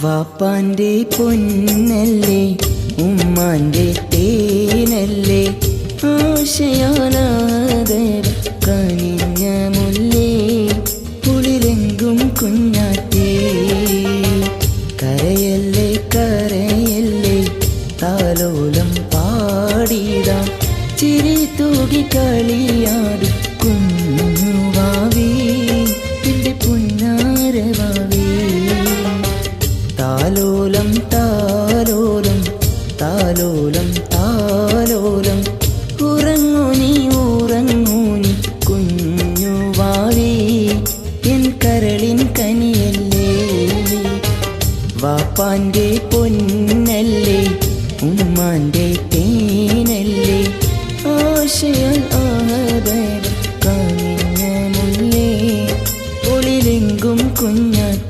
വാപ്പാന്റെ പൊന്നല്ലേ ഉമ്മാന്റെ തേനല്ലേ ആശയാനാദര കനിഞ്ഞ മുല്ലേ കുളിരെങ്കും കുഞ്ഞാറ്റേ കരയല്ലേ കരയല്ലേ താലോലം പാടിടാം ചിരി തൂകി കളിയാടും കുഞ്ഞുവാവേ എന്റെ പുന്നാരവാവേ താലോലം താലോലം താലോലം താലോലം ഉറങ്ങൂ നീ കുഞ്ഞുവാവേ എൻ കരളിൻ കനിയല്ലേ വാപ്പാന്റെ പൊന്നല്ലേ ഉമ്മാന്റെ തേനല്ലേ ആശയാൽ ആദരം കനിഞ്ഞ മുല്ലേ ഒളിലെങ്കും കുഞ്ഞാറ്റേ